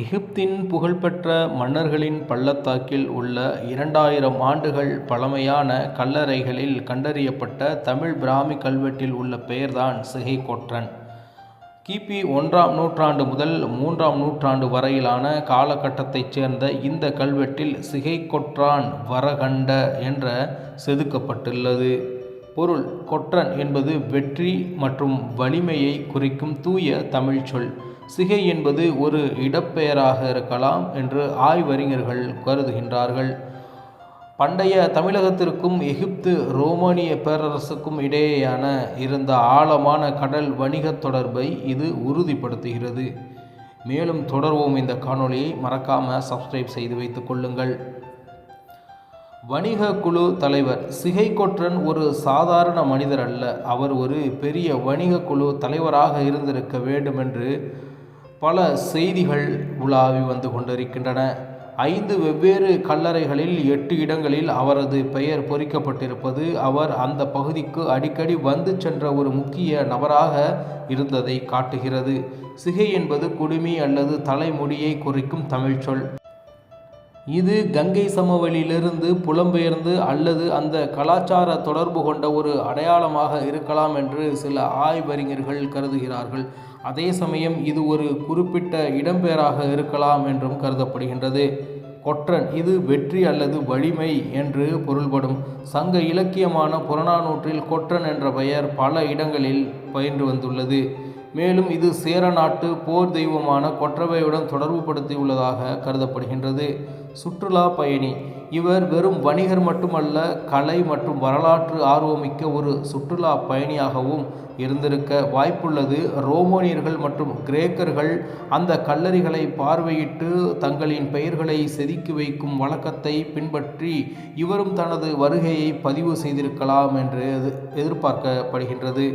எகிப்தின் புகழ்பெற்ற மன்னர்களின் பள்ளத்தாக்கில் உள்ள 2000 ஆண்டுகள் பழமையான கல்லறைகளில் கண்டறியப்பட்ட தமிழ் பிராமி கல்வெட்டில் உள்ள பெயர்தான் சிகைக்கொற்றன். கிபி 1ஆம் நூற்றாண்டு முதல் 3ஆம் நூற்றாண்டு வரையிலான காலகட்டத்தைச் சேர்ந்த இந்த கல்வெட்டில் சிகைக்கொற்றான் வரகண்ட என்ற செதுக்கப்பட்டுள்ளது. பொருள்: கொற்றன் என்பது வெற்றி மற்றும் வலிமையை குறிக்கும் தூய தமிழ் சொல். சிகை என்பது ஒரு இடப்பெயராக இருக்கலாம் என்று ஆய்வறிஞர்கள் கருதுகின்றார்கள். பண்டைய தமிழகத்திற்கும் எகிப்து ரோமானிய பேரரசுக்கும் இடையேயான இருந்த ஆழமான கடல் வணிக தொடர்பை இது உறுதிப்படுத்துகிறது. மேலும் தொடர்வோம் இந்த காணொளியை. மறக்காம சப்ஸ்கிரைப் செய்து வைத்துக் கொள்ளுங்கள். வணிக குழு தலைவர்: சிகைக்கொற்றன் ஒரு சாதாரண மனிதர் அல்ல. அவர் ஒரு பெரிய வணிக குழு தலைவராக இருந்திருக்க வேண்டும் என்று பல செய்திகள் உலாவி வந்து கொண்டிருக்கின்றன. 5 வெவ்வேறு கல்லறைகளில் 8 இடங்களில் அவரது பெயர் பொறிக்கப்பட்டிருப்பது அவர் அந்த பகுதிக்கு அடிக்கடி வந்து சென்ற ஒரு முக்கிய நபராக இருந்ததை காட்டுகிறது. சிகை என்பது குடுமி அல்லது தலைமுடியை குறிக்கும் தமிழ் சொல். இது கங்கை சமவெளியிலிருந்து புலம்பெயர்ந்து அல்லது அந்த கலாச்சார தொடர்பு கொண்ட ஒரு அடையாளமாக இருக்கலாம் என்று சில ஆய்வறிஞர்கள் கருதுகிறார்கள். அதே சமயம் இது ஒரு குறிப்பிட்ட இடம்பெயராக இருக்கலாம் என்றும் கருதப்படுகின்றது. கொற்றன் இது வெற்றி அல்லது வலிமை என்று பொருள்படும். சங்க இலக்கியமான புறநானூற்றில் கொற்றன் என்ற பெயர் பல இடங்களில் பயின்று வந்துள்ளது. மேலும் இது சேர நாட்டு போர் தெய்வமான கொற்றவையுடன் தொடர்பு படுத்தியுள்ளதாக கருதப்படுகின்றது. சுற்றுலா பயணி: இவர் வெறும் வணிகர் மட்டுமல்ல, கலை மற்றும் வரலாற்று ஆர்வமிக்க ஒரு சுற்றுலா பயணியாகவும் இருந்திருக்க வாய்ப்புள்ளது. ரோமானியர்கள் மற்றும் கிரேக்கர்கள் அந்த கல்லறைகளை பார்வையிட்டு தங்களின் பெயர்களை செதுக்கி வைக்கும் வழக்கத்தை பின்பற்றி இவரும் தனது வருகையை பதிவு செய்திருக்கலாம் என்று எதிர்பார்க்கப்படுகின்றது.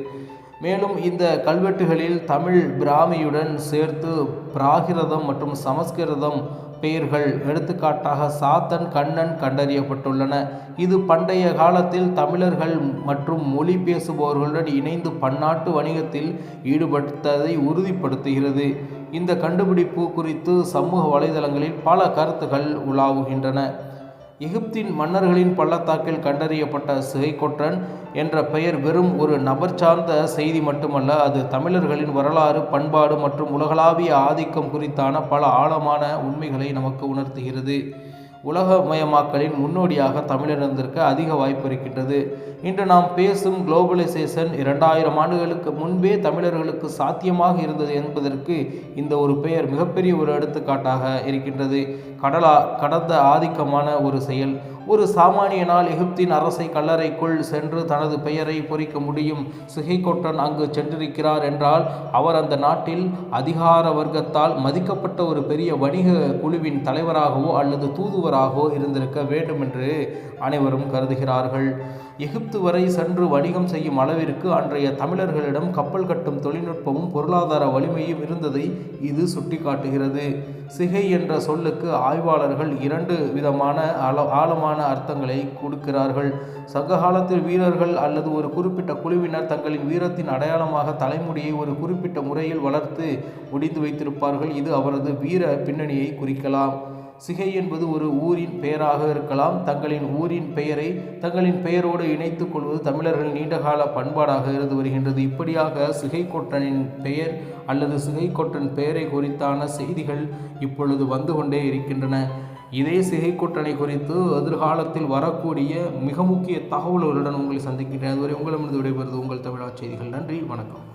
மேலும் இந்த கல்வெட்டுகளில் தமிழ் பிராமியுடன் சேர்த்து பிராகிருதம் மற்றும் சமஸ்கிருதம் பெயர்கள், எடுத்துக்காட்டாக சாத்தன், கண்ணன் கண்டறியப்பட்டுள்ளன. இது பண்டைய காலத்தில் தமிழர்கள் மற்றும் மொழி பேசுபவர்களுடன் இணைந்து பன்னாட்டு வணிகத்தில் ஈடுபட்டதை உறுதிப்படுத்துகிறது. இந்த கண்டுபிடிப்பு குறித்து சமூக வலைதளங்களில் பல கருத்துக்கள் உலாவுகின்றன. எகிப்தின் மன்னர்களின் பள்ளத்தாக்கில் கண்டறியப்பட்ட சிகைக்கொற்றன் என்ற பெயர் வெறும் ஒரு நபர் சார்ந்த செய்தி மட்டுமல்ல, அது தமிழர்களின் வரலாறு, பண்பாடு மற்றும் உலகளாவிய ஆதிக்கம் குறித்தான பல ஆழமான உண்மைகளை நமக்கு உணர்த்துகிறது. உலகமயமாக்கலின் முன்னோடியாக தமிழினத்திற்கு அதிக வாய்ப்பு இருக்கின்றது. இன்று நாம் பேசும் குளோபலைசேஷன் 2000 ஆண்டுகளுக்கு முன்பே தமிழர்களுக்கு சாத்தியமாக இருந்தது என்பதற்கு இந்த ஒரு பெயர் மிகப்பெரிய ஒரு எடுத்துக்காட்டாக இருக்கின்றது. கடந்த ஆதிக்கமான ஒரு செயல். ஒரு சாமானியனால் எகிப்தின் அரசை கல்லறைக்குள் சென்று தனது பெயரை பொறிக்க முடியும். சிகைக்கொற்றன் அங்கு சென்றிருக்கிறார் என்றால் அவர் அந்த நாட்டில் அதிகார வர்க்கத்தால் மதிக்கப்பட்ட ஒரு பெரிய வணிக குழுவின் தலைவராகவோ அல்லது தூதுவராகவோ இருந்திருக்க வேண்டும் என்று அனைவரும் கருதுகிறார்கள். எகிப்து வரை சென்று வணிகம் செய்யும் அளவிற்கு அன்றைய தமிழர்களிடம் கப்பல் கட்டும் தொழில்நுட்பமும் பொருளாதார வலிமையும் இருந்ததை இது சுட்டிக்காட்டுகிறது. சிகை என்ற சொல்லுக்கு ஆய்வாளர்கள் 2 விதமான ஆழமான அர்த்தங்களை கொடுக்கிறார்கள். சங்க காலத்தில் வீரர்கள் அல்லது ஒரு குறிப்பிட்ட குழுவினர் தங்களின் வீரத்தின் அடையாளமாக தலைமுடியை ஒரு குறிப்பிட்ட முறையில் வளர்த்து முடிந்து வைத்திருப்பார்கள். இது அவரது வீர பின்னணியை குறிக்கலாம். சிகை என்பது ஒரு ஊரின் பெயராக இருக்கலாம். தங்களின் ஊரின் பெயரை தங்களின் பெயரோடு இணைத்துக் கொள்வது தமிழர்களின் நீண்டகால பண்பாடாக இருந்து வருகின்றது. இப்படியாக சிகைக்கொற்றனின் பெயர் அல்லது சிகைக்கொற்றன் பெயரை குறித்தான செய்திகள் இப்பொழுது வந்து கொண்டே இருக்கின்றன. இதே சிகைக்கொற்றனை குறித்து எதிர்காலத்தில் வரக்கூடிய மிக முக்கிய தகவல்களுடன் உங்களை சந்திக்கின்றேன். அதுவரை உங்களிடமிருந்து விடைபெறுவது உங்கள் தமிழா செய்திகள். நன்றி, வணக்கம்.